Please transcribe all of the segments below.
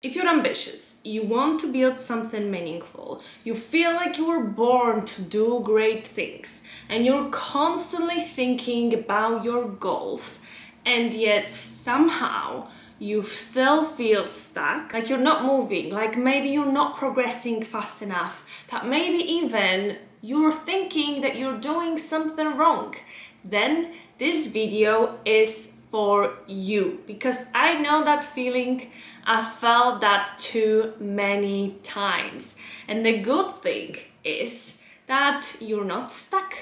If you're ambitious, you want to build something meaningful, you feel like you were born to do great things, and you're constantly thinking about your goals, and yet somehow you still feel stuck, like you're not moving, like maybe you're not progressing fast enough, that maybe even you're thinking that you're doing something wrong, then this video is for you, because I know that feeling. I felt that too many times. And the good thing is that you're not stuck,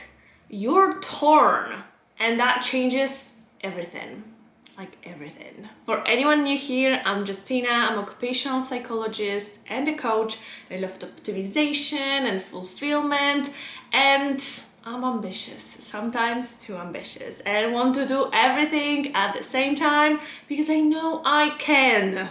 you're torn, and that changes everything. Like everything. For anyone new here, I'm Justina, I'm occupational psychologist and a coach. I love optimization and fulfillment, and I'm ambitious, sometimes too ambitious, and want to do everything at the same time because I know I can.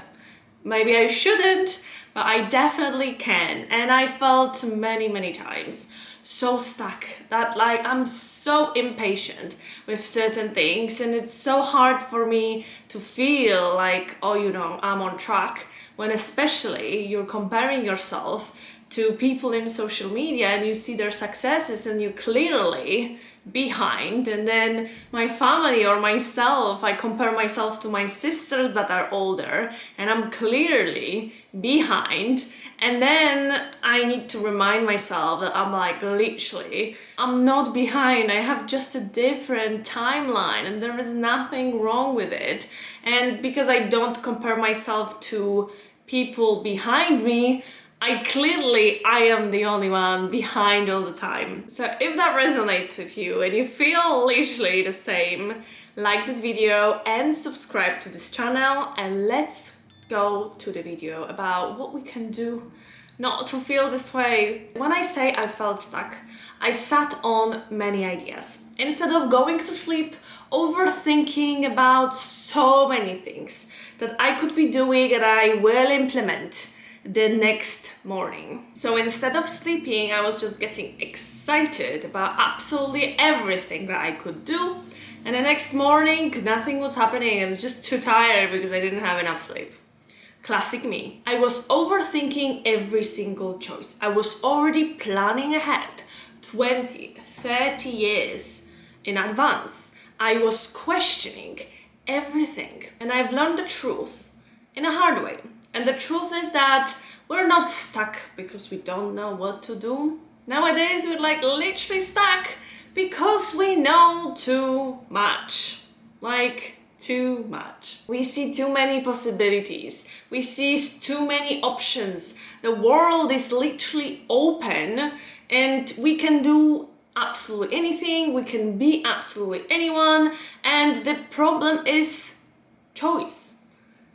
Maybe I shouldn't, but I definitely can. And I felt many times so stuck that I'm so impatient with certain things, and it's so hard for me to feel like, oh, I'm on track, when especially you're comparing yourself to people in social media and you see their successes and you're clearly behind. And then my family or myself, I compare myself to my sisters that are older and I'm clearly behind, and then I need to remind myself that I'm not behind, I have just a different timeline and there is nothing wrong with it. And because I don't compare myself to people behind me, I am the only one behind all the time. So if that resonates with you and you feel literally the same, like this video and subscribe to this channel, and let's go to the video about what we can do not to feel this way. When I say I felt stuck, I sat on many ideas. Instead of going to sleep, overthinking about so many things that I could be doing and I will implement the next morning. So instead of sleeping, I was just getting excited about absolutely everything that I could do. And the next morning, nothing was happening. I was just too tired because I didn't have enough sleep. Classic me. I was overthinking every single choice. I was already planning ahead 20, 30 years in advance. I was questioning everything. And I've learned the truth in a hard way. And the truth is that we're not stuck because we don't know what to do. Nowadays, we're literally stuck because we know too much. Too much. We see too many possibilities. We see too many options. The world is literally open and we can do absolutely anything. We can be absolutely anyone. And the problem is choice.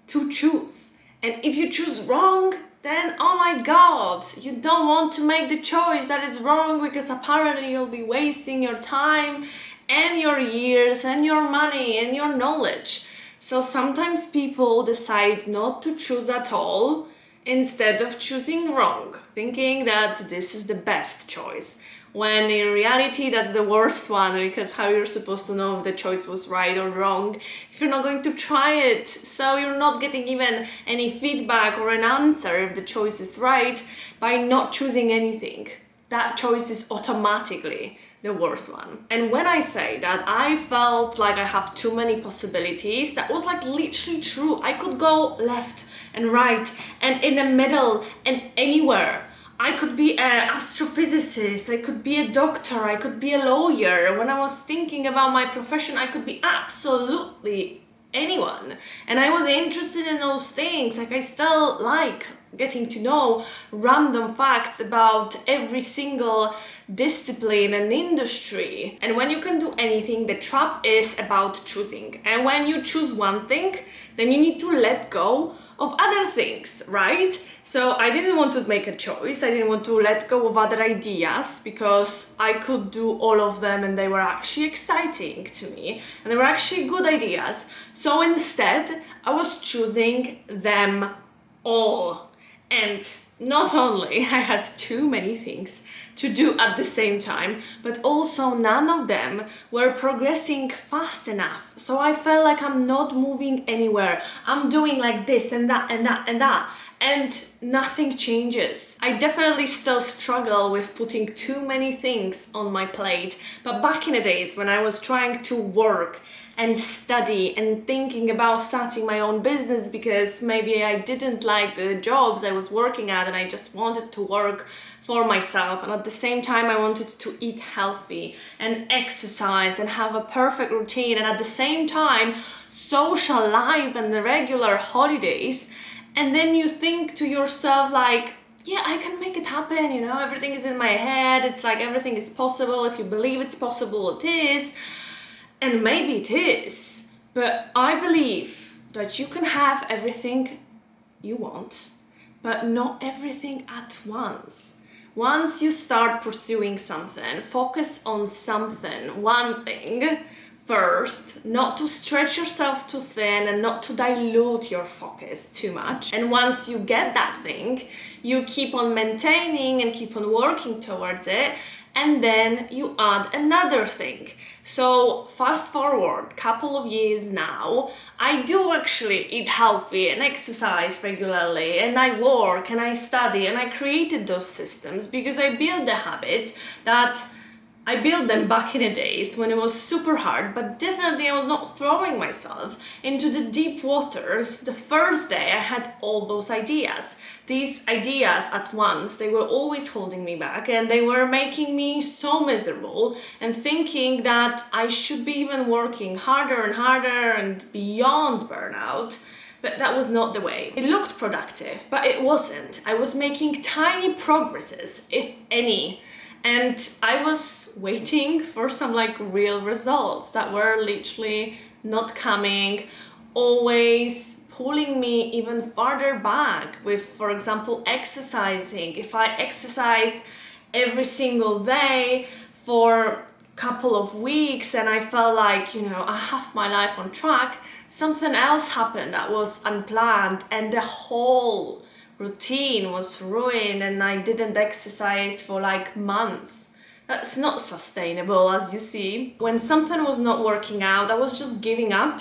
To choose. And if you choose wrong, then oh my god, you don't want to make the choice that is wrong, because apparently you'll be wasting your time and your years and your money and your knowledge. So sometimes people decide not to choose at all instead of choosing wrong, thinking that this is the best choice, when in reality that's the worst one, because how you're supposed to know if the choice was right or wrong if you're not going to try it? So you're not getting even any feedback or an answer if the choice is right by not choosing anything. That choice is automatically the worst one. And when I say that I felt like I have too many possibilities, that was literally true. I could go left and right and in the middle and anywhere. I could be an astrophysicist, I could be a doctor, I could be a lawyer. When I was thinking about my profession, I could be absolutely anyone. And I was interested in those things. I still like getting to know random facts about every single discipline and industry. And when you can do anything, the trap is about choosing. And when you choose one thing, then you need to let go of other things, right? So I didn't want to make a choice. I didn't want to let go of other ideas because I could do all of them and they were actually exciting to me and they were actually good ideas. So instead, I was choosing them all. And not only I had too many things to do at the same time, but also none of them were progressing fast enough. So I felt like I'm not moving anywhere. I'm doing like this and that and that and that, and nothing changes. I definitely still struggle with putting too many things on my plate. But back in the days when I was trying to work and study and thinking about starting my own business because maybe I didn't like the jobs I was working at and I just wanted to work for myself, and at the same time I wanted to eat healthy and exercise and have a perfect routine, and at the same time social life and the regular holidays. And then you think to yourself like, yeah, I can make it happen, you know, everything is in my head, it's like everything is possible. If you believe it's possible, it is. And maybe it is, but I believe that you can have everything you want, but not everything at once. Once you start pursuing something, focus on something, one thing first, not to stretch yourself too thin and not to dilute your focus too much. And once you get that thing, you keep on maintaining and keep on working towards it, and then you add another thing. So fast forward couple of years now, I do actually eat healthy and exercise regularly, and I work and I study, and I created those systems because I built the habits that I built them back in the days when it was super hard, but definitely I was not throwing myself into the deep waters. The first day I had all those ideas. These ideas at once, they were always holding me back, and they were making me so miserable and thinking that I should be even working harder and harder and beyond burnout. But that was not the way. It looked productive, but it wasn't. I was making tiny progresses, if any. And I was waiting for some like real results that were literally not coming, always pulling me even farther back with, for example, exercising. If I exercised every single day for a couple of weeks and I felt like, you know, I have my life on track, something else happened that was unplanned and the whole routine was ruined, and I didn't exercise for like months. That's not sustainable, as you see. When something was not working out, I was just giving up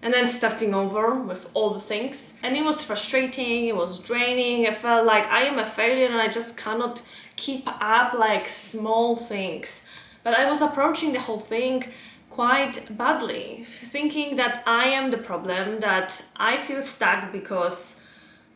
and then starting over with all the things. And it was frustrating, it was draining. I felt like I am a failure and I just cannot keep up like small things. But I was approaching the whole thing quite badly, thinking that I am the problem, that I feel stuck because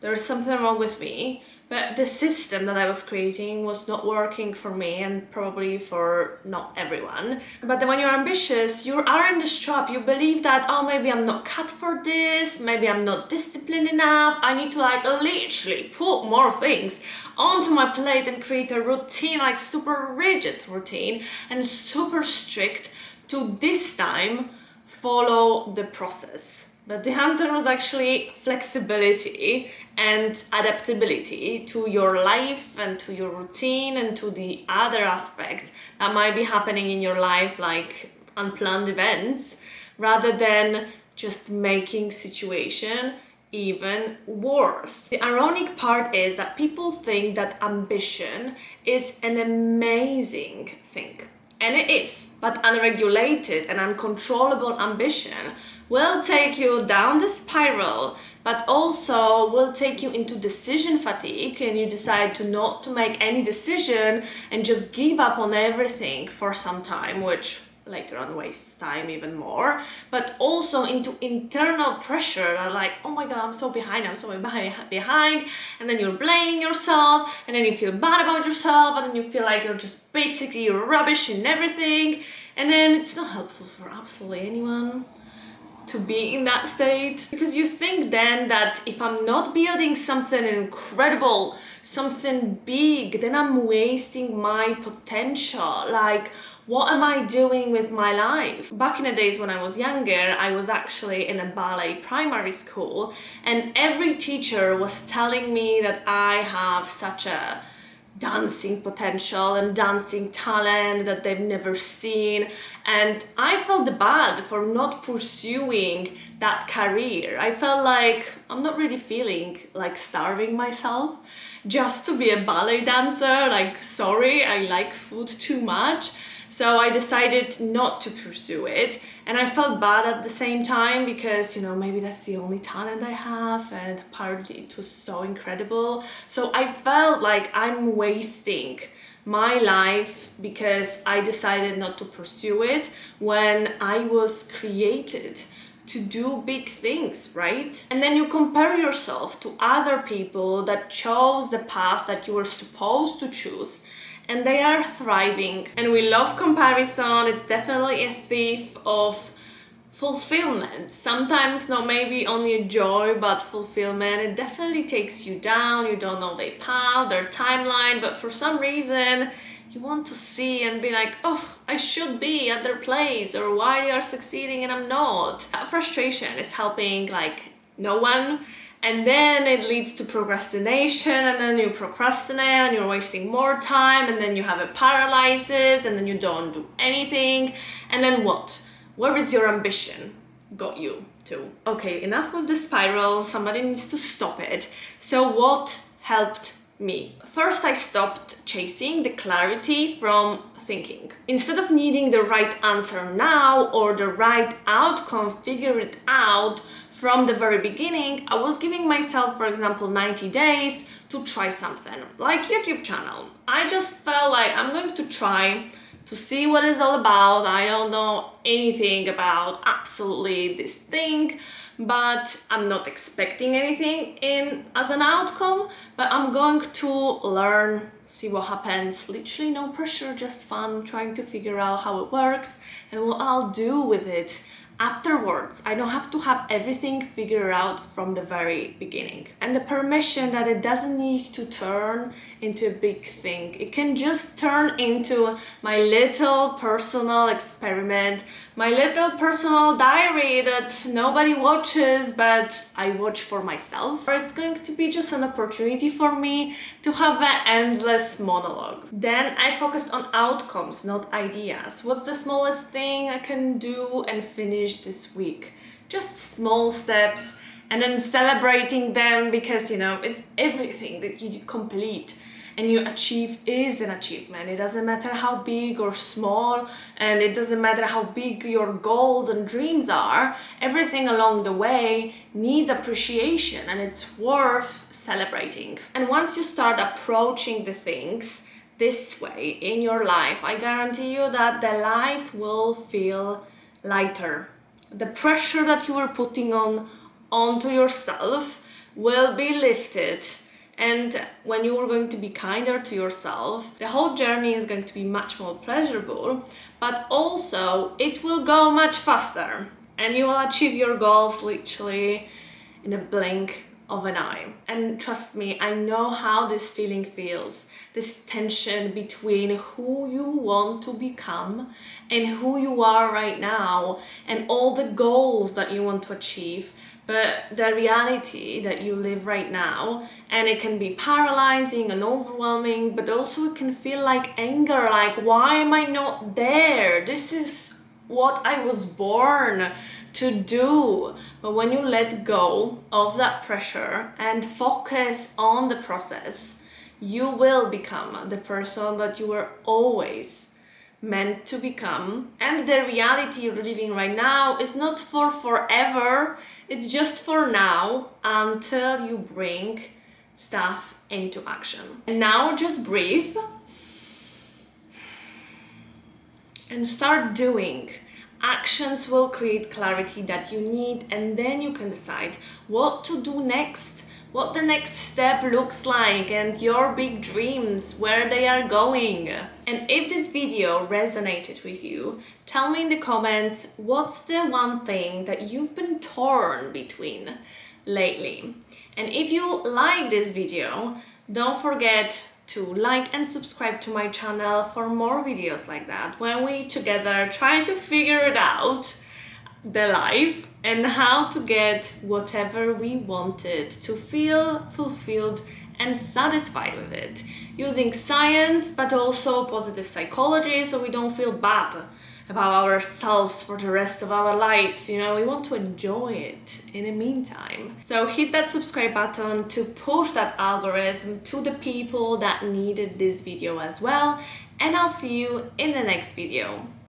there is something wrong with me, but the system that I was creating was not working for me and probably for not everyone. But then when you're ambitious, you are in this trap. You believe that, oh, maybe I'm not cut for this, maybe I'm not disciplined enough, I need to like literally put more things onto my plate and create a routine, like super rigid routine and super strict to this time follow the process. But the answer was actually flexibility and adaptability to your life and to your routine and to the other aspects that might be happening in your life, like unplanned events, rather than just making situation even worse. The ironic part is that people think that ambition is an amazing thing. And it is, but unregulated and uncontrollable ambition will take you down the spiral, but also will take you into decision fatigue, and you decide to not to make any decision and just give up on everything for some time, which later on wastes time even more, but also into internal pressure, like, oh my god, I'm so behind, and then you're blaming yourself, and then you feel bad about yourself, and then you feel like you're just basically rubbish in everything, and then it's not helpful for absolutely anyone to be in that state, because you think then that if I'm not building something incredible, something big, then I'm wasting my potential. Like, what am I doing with my life? Back in the days when I was younger, I was actually in a ballet primary school, and every teacher was telling me that I have such a dancing potential and dancing talent that they've never seen. And I felt bad for not pursuing that career. I felt like I'm not really feeling like starving myself just to be a ballet dancer. Like, sorry, I like food too much. So I decided not to pursue it, and I felt bad at the same time because, you know, maybe that's the only talent I have, and apparently it was so incredible. So I felt like I'm wasting my life because I decided not to pursue it when I was created to do big things, right? And then you compare yourself to other people that chose the path that you were supposed to choose, and they are thriving. And we love comparison. It's definitely a thief of fulfillment. Sometimes not maybe only joy, but fulfillment. It definitely takes you down. You don't know their path, their timeline, but for some reason you want to see and be like, oh, I should be at their place, or why they are succeeding and I'm not. That frustration is helping like no one. And then it leads to procrastination, and then you procrastinate and you're wasting more time, and then you have a paralysis, and then you don't do anything. And then what? Where is your ambition got you to? Okay, enough with the spiral. Somebody needs to stop it. So what helped me? First, I stopped chasing the clarity from thinking. Instead of needing the right answer now or the right outcome figured out from the very beginning, I was giving myself, for example, 90 days to try something, like YouTube channel. I just felt like I'm going to try to see what it's all about. I don't know anything about absolutely this thing, but I'm not expecting anything in as an outcome, but I'm going to learn, see what happens. Literally no pressure, just fun, trying to figure out how it works and what I'll do with it afterwards. I don't have to have everything figured out from the very beginning. And the permission that it doesn't need to turn into a big thing. It can just turn into my little personal experiment, my little personal diary that nobody watches, but I watch for myself. Or it's going to be just an opportunity for me to have an endless monologue. Then I focused on outcomes, not ideas. What's the smallest thing I can do and finish this week? Just small steps, and then celebrating them, because, you know, it's everything that you complete and you achieve is an achievement. It doesn't matter how big or small, and it doesn't matter how big your goals and dreams are. Everything along the way needs appreciation, and it's worth celebrating. And once you start approaching the things this way in your life, I guarantee you that the life will feel lighter. The pressure that you were putting onto yourself will be lifted, and when you are going to be kinder to yourself, the whole journey is going to be much more pleasurable, but also it will go much faster, and you will achieve your goals literally in a blink of an eye. And trust me, I know how this feeling feels, this tension between who you want to become and who you are right now, and all the goals that you want to achieve, but the reality that you live right now. And it can be paralyzing and overwhelming, but also it can feel like anger, like, why am I not there? This is what I was born to do. But when you let go of that pressure and focus on the process, you will become the person that you were always meant to become. And the reality you're living right now is not for forever, it's just for now, until you bring stuff into action. And now just breathe and start doing. Actions will create clarity that you need, and then you can decide what to do next, what the next step looks like, and your big dreams, where they are going. And if this video resonated with you, tell me in the comments, what's the one thing that you've been torn between lately? And if you like this video, don't forget to like and subscribe to my channel for more videos like that, when we together try to figure it out, the life, and how to get whatever we wanted to feel fulfilled and satisfied with it, using science but also positive psychology so we don't feel bad about ourselves for the rest of our lives. You know, we want to enjoy it in the meantime. So hit that subscribe button to push that algorithm to the people that needed this video as well, and I'll see you in the next video.